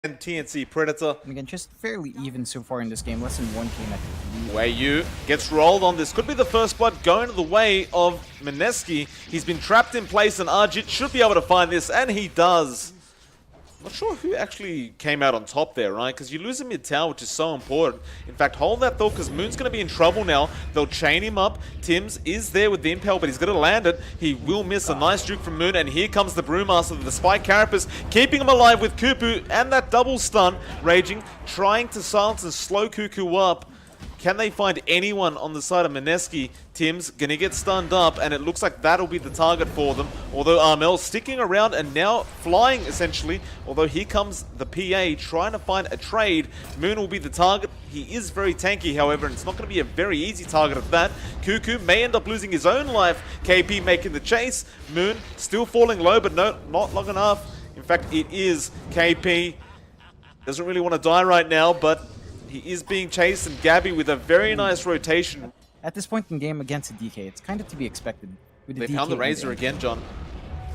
and TNC Predator. And again, just fairly even so far in this game. Less than 1k net. Wei Yu gets rolled on. This could be the first blood going to the way of MINESKI. He's been trapped in place, and Arjit should be able to find this, and he does. Not sure who actually came out on top there, right? Because you lose a mid-tower, which is so important. In fact, hold that thought, because Moon's going to be in trouble now. They'll chain him up. Tims is there with the impel, but he's going to land it. He will miss a nice juke from Moon, and here comes the Brewmaster, the Spike Carapace, keeping him alive with Kupu, and that double stun. Raging, trying to silence and slow Cuckoo up. Can they find anyone on the side of MINESKI? Tim's gonna get stunned up, and it looks like that'll be the target for them. Although Armel sticking around and now flying, essentially. Although here comes the PA trying to find a trade. Moon will be the target. He is very tanky, however, and it's not going to be a very easy target at that. Cuckoo may end up losing his own life. KP making the chase. Moon still falling low, but no, not long enough. In fact, it is KP. Doesn't really want to die right now, but he is being chased, and Gabby with a very nice rotation. At this point in the game against a DK, it's kind of to be expected. With the They DK found the Razor again, John.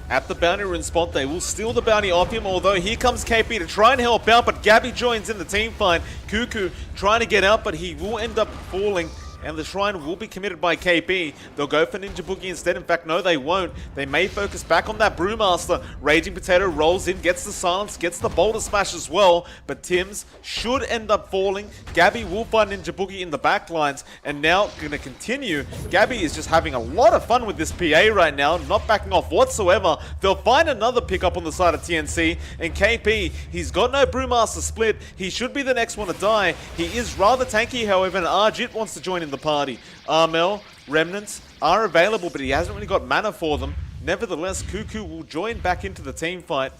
At the bounty rune spot, they will steal the bounty off him, although here comes KP to try and help out, but Gabby joins in the team fight. Cuckoo trying to get out, but he will end up falling, and the shrine will be committed by KP. They'll go for Ninja Boogie instead. In fact, no, they won't. They may focus back on that Brewmaster. Raging Potato rolls in, gets the silence, gets the Boulder Smash as well, but Tims should end up falling. Gabby will find Ninja Boogie in the back lines, and now going to continue. Gabby is just having a lot of fun with this PA right now, not backing off whatsoever. They'll find another pickup on the side of TNC, and KP, he's got no Brewmaster split. He should be the next one to die. He is rather tanky, however, and Arjit wants to join in the party. Armel, Remnants are available, but he hasn't really got mana for them. Nevertheless, Cuckoo will join back into the team fight.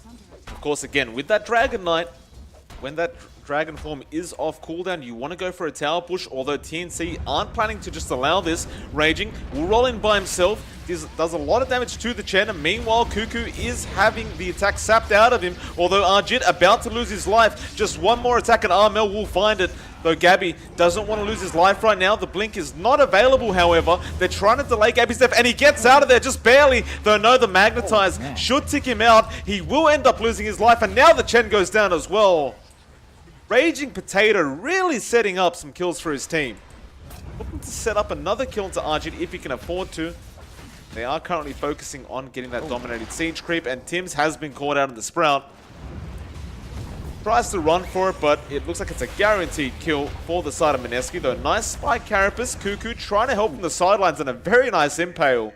Of course, again, with that Dragon Knight, when that Dragon form is off cooldown, you want to go for a tower push, although TNC aren't planning to just allow this. Raging will roll in by himself. Does a lot of damage to the Chen, and meanwhile Cuckoo is having the attack sapped out of him, although Arjit about to lose his life. Just one more attack and Armel will find it. Though Gabby doesn't want to lose his life right now. The blink is not available, however. They're trying to delay Gabby's death, and he gets out of there just barely. Though no, the Magnetize should tick him out. He will end up losing his life, and now the Chen goes down as well. Raging Potato really setting up some kills for his team. Looking to set up another kill into Arjit if he can afford to. They are currently focusing on getting that dominated siege creep, and Tims has been caught out in the Sprout. Tries to run for it, but it looks like it's a guaranteed kill for the side of MINESKI, though. Nice Spike Carapace. Cuckoo trying to help from the sidelines, and a very nice impale.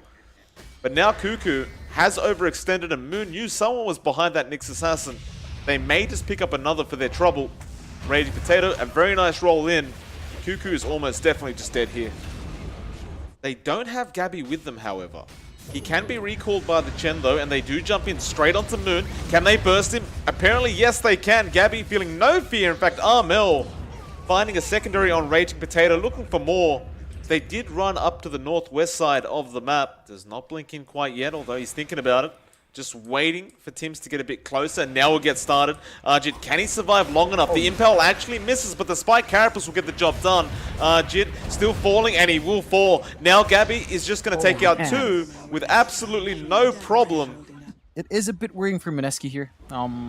But now Cuckoo has overextended, and Moon knew someone was behind that Nyx Assassin. They may just pick up another for their trouble. Raging Potato, a very nice roll in. Cuckoo is almost definitely just dead here. They don't have Gabby with them, however. He can be recalled by the Chen, though, and they do jump in straight onto Moon. Can they burst him? Apparently, yes, they can. Gabby feeling no fear. In fact, Armel finding a secondary on Raging Potato, looking for more. They did run up to the northwest side of the map. Does not blink in quite yet, although he's thinking about it. Just waiting for Tims to get a bit closer. Now we'll get started. Arjit, can he survive long enough? The impel actually misses, but the Spike Carapace will get the job done. Arjit still falling, and he will fall. Now Gabby is just going to take out two with absolutely no problem. It is a bit worrying for MINESKI here.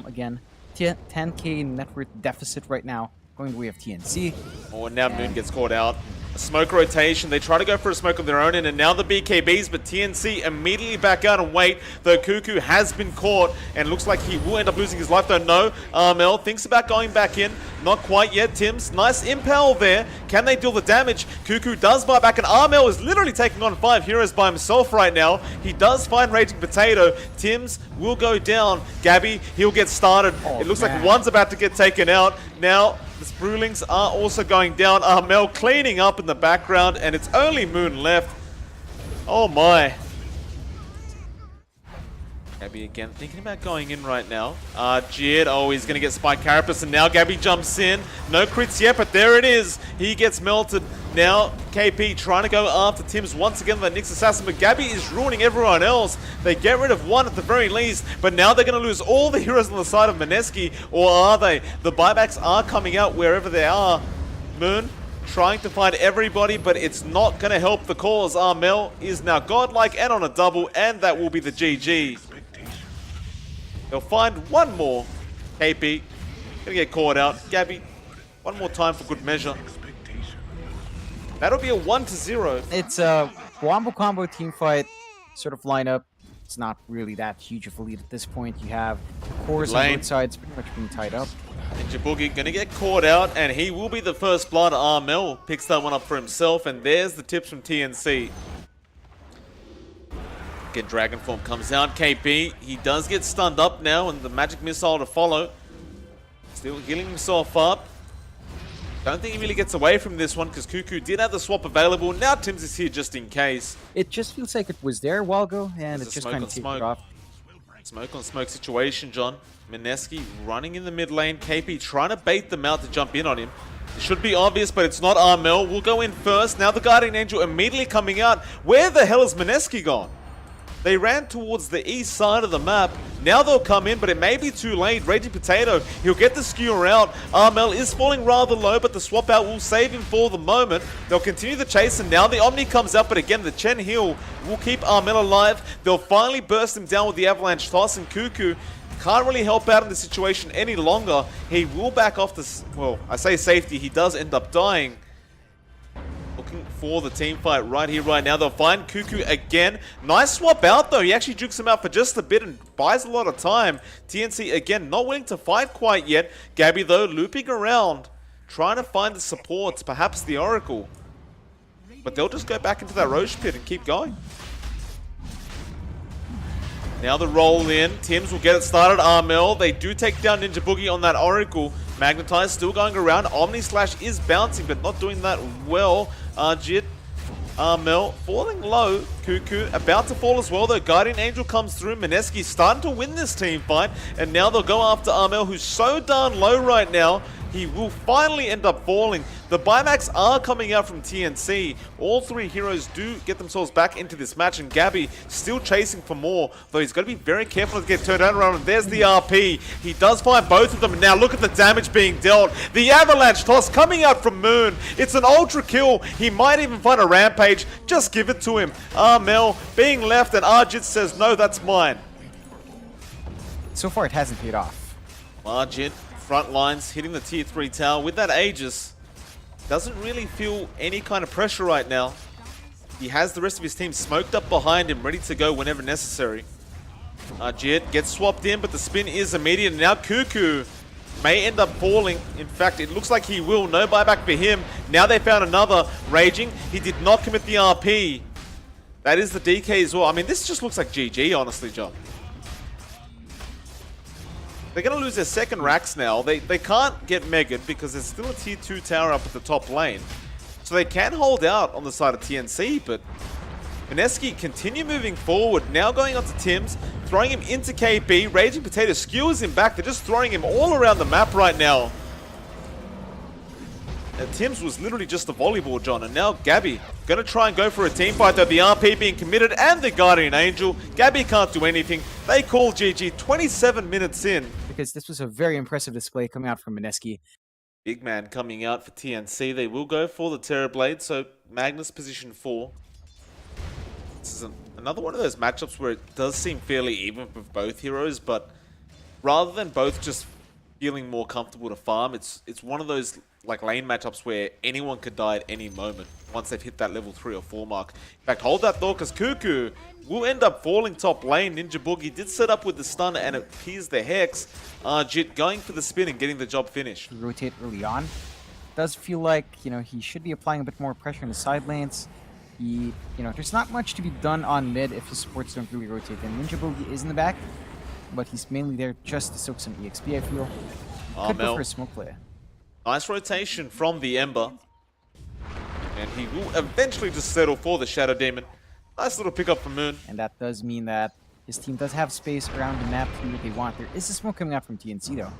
Again, 10k net worth deficit right now, going the way of TNC. Oh, and now Moon gets caught out. A smoke rotation. They try to go for a smoke of their own, and now the BKBs, but TNC immediately back out and wait. Though Cuckoo has been caught, and looks like he will end up losing his life, though no. Armel thinks about going back in. Not quite yet. Tims, nice impel there. Can they deal the damage? Cuckoo does buy back, and Armel is literally taking on 5 heroes by himself right now. He does find Raging Potato. Tims will go down. Gabby, he'll get started. It looks like one's about to get taken out. Now, the Sprulings are also going down. Armel cleaning up in the background, and it's only Moon left. Oh my. Gabby again thinking about going in right now. Jid, oh, he's going to get Spike Carapace, and now Gabby jumps in. No crits yet, but there it is. He gets melted. Now KP trying to go after Tims once again with that Nyx Assassin, but Gabby is ruining everyone else. They get rid of one at the very least, but now they're going to lose all the heroes on the side of MINESKI, or are they? The buybacks are coming out wherever they are. Moon trying to find everybody, but it's not going to help the cause. Armel is now godlike and on a double, and that will be the GG. They'll find one more. KP Gonna get caught out. Gabby, one more time for good measure. That'll be a 1-0. It's a wombo combo team fight sort of lineup. It's not really that huge of a lead at this point. You have cores on both sides pretty much being tied up. Ninja Boogie gonna get caught out, and he will be the first blood. Armel picks that one up for himself, and there's the tips from TNC. Again, Dragon Form comes out. KP, he does get stunned up now, and the magic missile to follow. Still healing himself up. Don't think he really gets away from this one because Cuckoo did have the swap available. Now Tim's is here just in case. It just feels like it was there a while ago, and There's it just a kind of smoke on tapered off. Smoke on smoke situation, John. MINESKI running in the mid lane. KP trying to bait them out to jump in on him. It should be obvious, but it's not. Armel will go in first. Now the Guardian Angel immediately coming out. Where the hell is MINESKI gone? They ran towards the east side of the map. Now they'll come in, but it may be too late. Raging Potato, he'll get the skewer out. Armel is falling rather low, but the swap out will save him for the moment. They'll continue the chase, and now the Omni comes up, but again, the Chen heal will keep Armel alive. They'll finally burst him down with the Avalanche Toss, and Cuckoo can't really help out in the situation any longer. He will back off this, well, I say safety, he does end up dying. Looking for the team fight right here, right now. They'll find Cuckoo again. Nice swap out, though. He actually jukes him out for just a bit and buys a lot of time. TNC, again, not willing to fight quite yet. Gabby, though, looping around, trying to find the supports, perhaps the Oracle. But they'll just go back into that Roche pit and keep going. Now the roll in. Tims will get it started. Armel, they do take down Ninja Boogie on that Oracle. Magnetize still going around. Omni Slash is bouncing, but not doing that well. Arjit, Armel falling low. Cuckoo about to fall as well, though. Guardian Angel comes through. MINESKI starting to win this team fight, and now they'll go after Armel, who's so darn low right now. He will finally end up falling. The buybacks are coming out from TNC. All three heroes do get themselves back into this match, and Gabby still chasing for more, though he's got to be very careful to get turned around. And there's the RP. He does find both of them. Now look at the damage being dealt. The Avalanche Toss coming out from Moon. It's an ultra kill. He might even find a Rampage. Just give it to him. Armel being left, and Arjit says, no, that's mine. So far, it hasn't paid off. Arjit, front lines, hitting the tier 3 tower with that Aegis. Doesn't really feel any kind of pressure right now. He has the rest of his team smoked up behind him, ready to go whenever necessary. Arjit gets swapped in, but the spin is immediate. Now Cuckoo may end up falling. In fact, it looks like he will. No buyback for him. Now they found another. Raging. He did not commit the RP. That is the DK as well. I mean, this just looks like GG, honestly, John. They're going to lose their second racks now. They can't get megaed because there's still a tier 2 tower up at the top lane. So they can hold out on the side of TNC, but MINESKI continue moving forward. Now going on to Tims, throwing him into KP. Raging Potato skewers him back. They're just throwing him all around the map right now. And Tims was literally just a volleyball, John. And now Gabby going to try and go for a team fight, though. The RP being committed and the Guardian Angel. Gabby can't do anything. They call GG 27 minutes in. Because this was a very impressive display coming out from MINESKI. Big man coming out for TNC. They will go for the Terrorblade, so Magnus position 4. This is another one of those matchups where it does seem fairly even with both heroes, but rather than both just feeling more comfortable to farm, it's one of those like lane matchups where anyone could die at any moment once they've hit that level 3 or 4 mark. In fact, hold that thought, because Cuckoo will end up falling top lane. Ninja Boogie did set up with the stun, and it appears the Hex. Jit going for the spin and getting the job finished. Rotate early on. Does feel like, he should be applying a bit more pressure in the side lanes. There's not much to be done on mid if his supports don't really rotate. And Ninja Boogie is in the back, but he's mainly there just to soak some EXP, I feel. Could go for a smoke play. Nice rotation from the Ember. And he will eventually just settle for the Shadow Demon. Nice little pickup from Moon. And that does mean that his team does have space around the map to do what they want. There is a smoke coming out from TNC, though.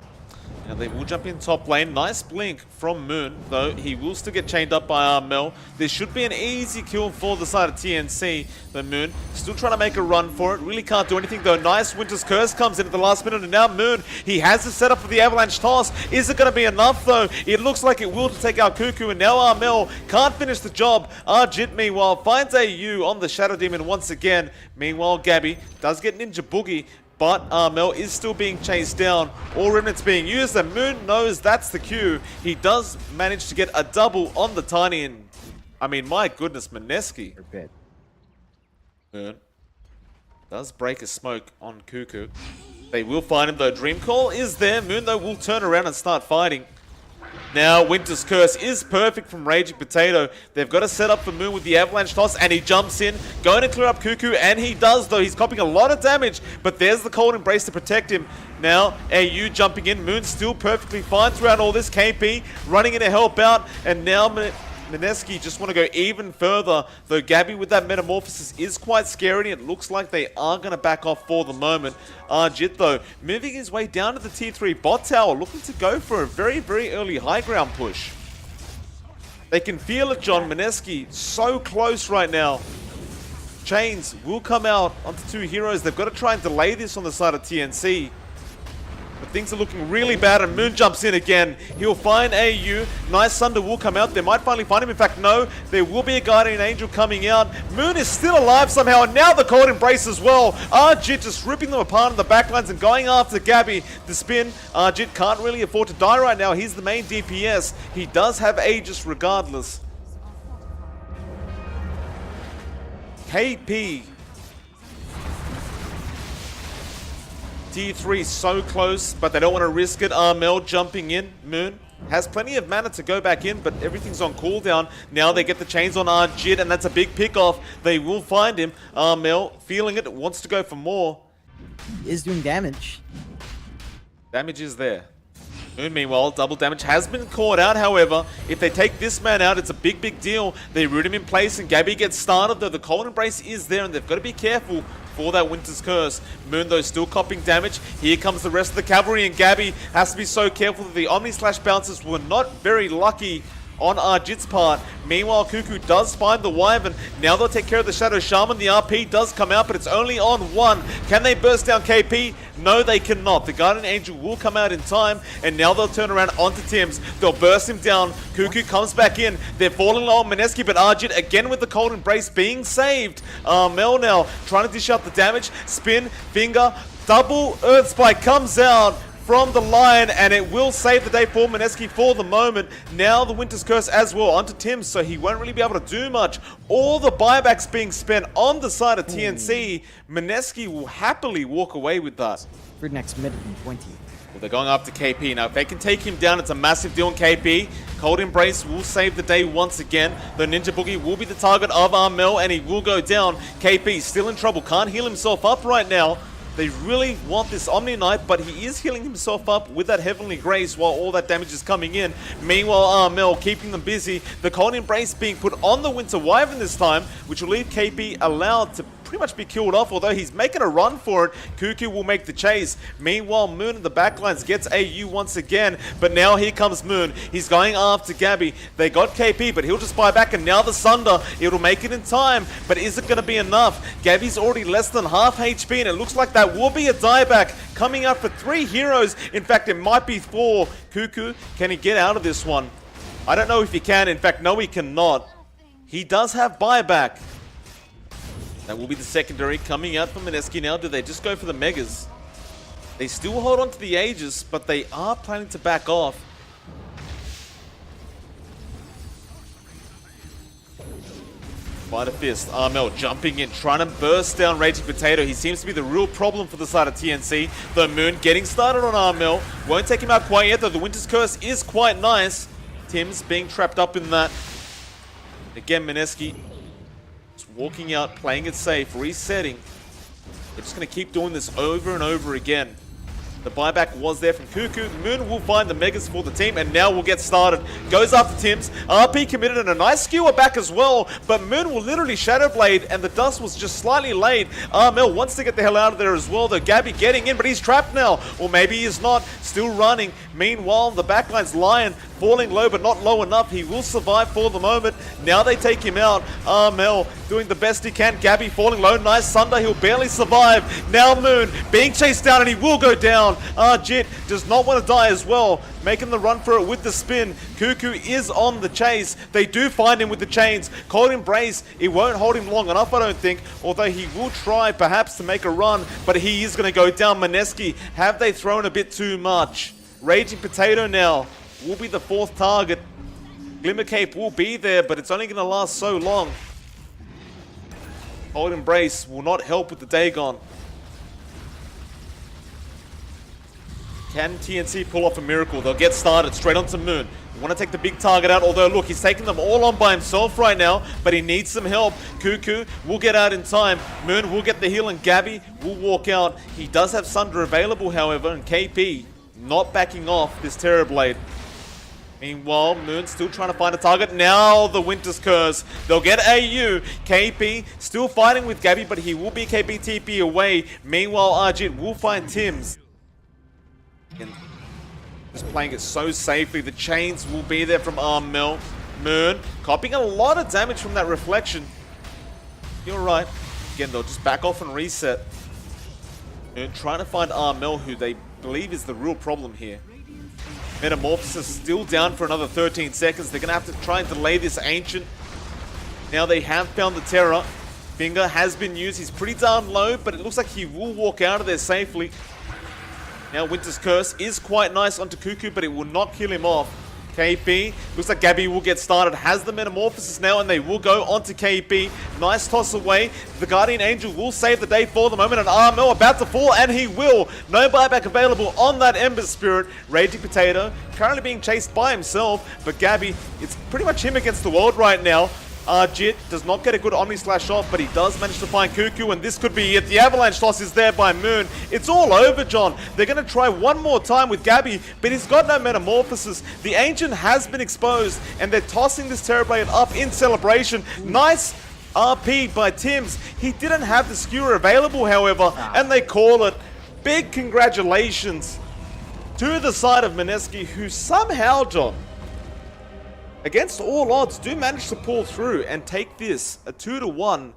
And they will jump in top lane. Nice blink from Moon, though he will still get chained up by Armel. This should be an easy kill for the side of TNC. But Moon still trying to make a run for it. Really can't do anything, though. Nice Winter's Curse comes in at the last minute, and now Moon, he has the setup for the Avalanche Toss. Is it going to be enough, though? It looks like it will to take out Cuckoo, and now Armel can't finish the job. Arjit, meanwhile, finds AU on the Shadow Demon once again. Meanwhile, Gabby does get Ninja Boogie, but Armel is still being chased down. All Remnants being used, and Moon knows that's the cue. He does manage to get a double on the Tiny, and I mean, my goodness, MINESKI. Moon does break a smoke on Cuckoo. They will find him though. Dream Call is there. Moon though will turn around and start fighting. Now, Winter's Curse is perfect from Raging Potato. They've got to set up for Moon with the Avalanche Toss, and he jumps in, going to clear up Cuckoo, and he does, though. He's copying a lot of damage, but there's the Cold Embrace to protect him. Now, AU jumping in. Moon still perfectly fine throughout all this. KP running in to help out, and now MINESKI just want to go even further, though Gabby with that Metamorphosis is quite scary, and it looks like they are going to back off for the moment. Jit, though, moving his way down to the tier 3 bot tower, looking to go for a very, very early high ground push. They can feel it, John. MINESKI so close right now. Chains will come out onto 2 heroes. They've got to try and delay this on the side of TNC. But things are looking really bad, and Moon jumps in again. He'll find AU. Nice Thunder will come out. They might finally find him. In fact, no. There will be a Guardian Angel coming out. Moon is still alive somehow, and now the Cold Embrace as well. Arjit just ripping them apart on the backlines and going after Gabby. The spin. Arjit can't really afford to die right now. He's the main DPS. He does have Aegis regardless. KP. T3 so close, but they don't want to risk it. Armel jumping in. Moon has plenty of mana to go back in, but everything's on cooldown. Now they get the chains on Arjit, and that's a big pick-off. They will find him. Armel feeling it, wants to go for more. He is doing damage. Damage is there. Moon, meanwhile, double damage has been caught out. However, if they take this man out, it's a big, big deal. They root him in place, and Gabby gets started, though the Cold Embrace is there, and they've got to be careful for that Winter's Curse. Moon, though, still copying damage. Here comes the rest of the cavalry, and Gabby has to be so careful that the Omni-Slash bounces were not very lucky on Arjit's part. Meanwhile, Cuckoo does find the Wyvern. Now they'll take care of the Shadow Shaman. The RP does come out, but it's only on 1. Can they burst down KP? No, they cannot. The Guardian Angel will come out in time, and now they'll turn around onto Tims. They'll burst him down. Cuckoo comes back in. They're falling low on MINESKI, but Arjit again with the Cold Embrace being saved. Mel now trying to dish out the damage. Spin, finger, double Earth Spike comes out from the Lion, and it will save the day for MINESKI for the moment. Now the Winter's Curse as well onto Tim, so he won't really be able to do much. All the buybacks being spent on the side of TNC. MINESKI will happily walk away with that. For next mid in 20. Well, they're going after KP. Now, if they can take him down, it's a massive deal on KP. Cold Embrace will save the day once again. The Ninja Boogie will be the target of Armel, and he will go down. KP still in trouble, can't heal himself up right now. They really want this Omni Knight, but he is healing himself up with that Heavenly Grace while all that damage is coming in. Meanwhile, Armel keeping them busy. The Cold Embrace being put on the Winter Wyvern this time, which will leave KP allowed to pretty much be killed off, although he's making a run for it. Cuckoo will make the chase. Meanwhile, Moon in the backlines gets AU once again, but now here comes Moon. He's going after Gabby. They got KP, but he'll just buy back, and now the Sunder. It'll make it in time, but is it going to be enough? Gabby's already less than half HP, and it looks like that will be a dieback coming out for 3 heroes. In fact, it might be 4. Cuckoo, can he get out of this one? I don't know if he can. In fact, no, he cannot. He does have buyback. That will be the secondary coming out from MINESKI now. Do they just go for the Megas? They still hold on to the Aegis, but they are planning to back off. Spider Fist, Armel jumping in, trying to burst down Raging Potato. He seems to be the real problem for the side of TNC. The Moon getting started on Armel. Won't take him out quite yet, though. The Winter's Curse is quite nice. Tim's being trapped up in that. Again, MINESKI walking out, playing it safe, resetting. They're just going to keep doing this over and over again. The buyback was there from Cuckoo. Moon will find the Megas for the team, and now we'll get started. Goes after Tims. RP committed, and a nice skewer back as well, but Moon will literally Shadow Blade, and the dust was just slightly late. Armel wants to get the hell out of there as well, though. Gabby getting in, but he's trapped now. Or maybe he's not. Still running. Meanwhile, the backline's Lion falling low, but not low enough. He will survive for the moment. Now they take him out. Armel doing the best he can. Gabby falling low. Nice Sunder. He'll barely survive. Now Moon being chased down and he will go down. Jit does not want to die as well. Making the run for it with the spin. Cuckoo is on the chase. They do find him with the chains. Cold Embrace. It won't hold him long enough, I don't think. Although he will try perhaps to make a run. But he is going to go down. MINESKI, have they thrown a bit too much? Raging Potato now will be the 4th target. Glimmer Cape will be there, but it's only going to last so long. Cold Embrace will not help with the Dagon. Can TNC pull off a miracle? They'll get started straight onto Moon. You want to take the big target out, although look, he's taking them all on by himself right now, but he needs some help. Cuckoo will get out in time. Moon will get the heal and Gabby will walk out. He does have Sunder available, however, and KP not backing off this Terrorblade. Meanwhile, Moon still trying to find a target. Now the Winter's Curse. They'll get AU. KP still fighting with Gabby, but he will be KP TP away. Meanwhile, Arjit will find Tims. And just playing it so safely. The chains will be there from Armel. Moon copying a lot of damage from that reflection. You're right. Again, they'll just back off and reset. Moon trying to find Armel, who they believe is the real problem here. Metamorphosis still down for another 13 seconds. They're going to have to try and delay this Ancient. Now they have found the Terror. Finger has been used. He's pretty darn low, but it looks like he will walk out of there safely. Now Winter's Curse is quite nice onto Cuckoo, but it will not kill him off. KP, looks like Gabby will get started, has the Metamorphosis now, and they will go onto KP. Nice toss away. The Guardian Angel will save the day for the moment, and Armel about to fall, and he will. No buyback available on that Ember Spirit. Raging Potato currently being chased by himself, but Gabby, it's pretty much him against the world right now. Jit does not get a good Omni Slash off, but he does manage to find Cuckoo, and this could be it. The Avalanche toss is there by Moon. It's all over, John. They're going to try one more time with Gabby, but he's got no Metamorphosis. The Ancient has been exposed, and they're tossing this Terrorblade up in celebration. Nice RP by Tims. He didn't have the Skewer available, however, and they call it. Big congratulations to the side of MINESKI, who somehow, John, against all odds, do manage to pull through and take this, a 2-1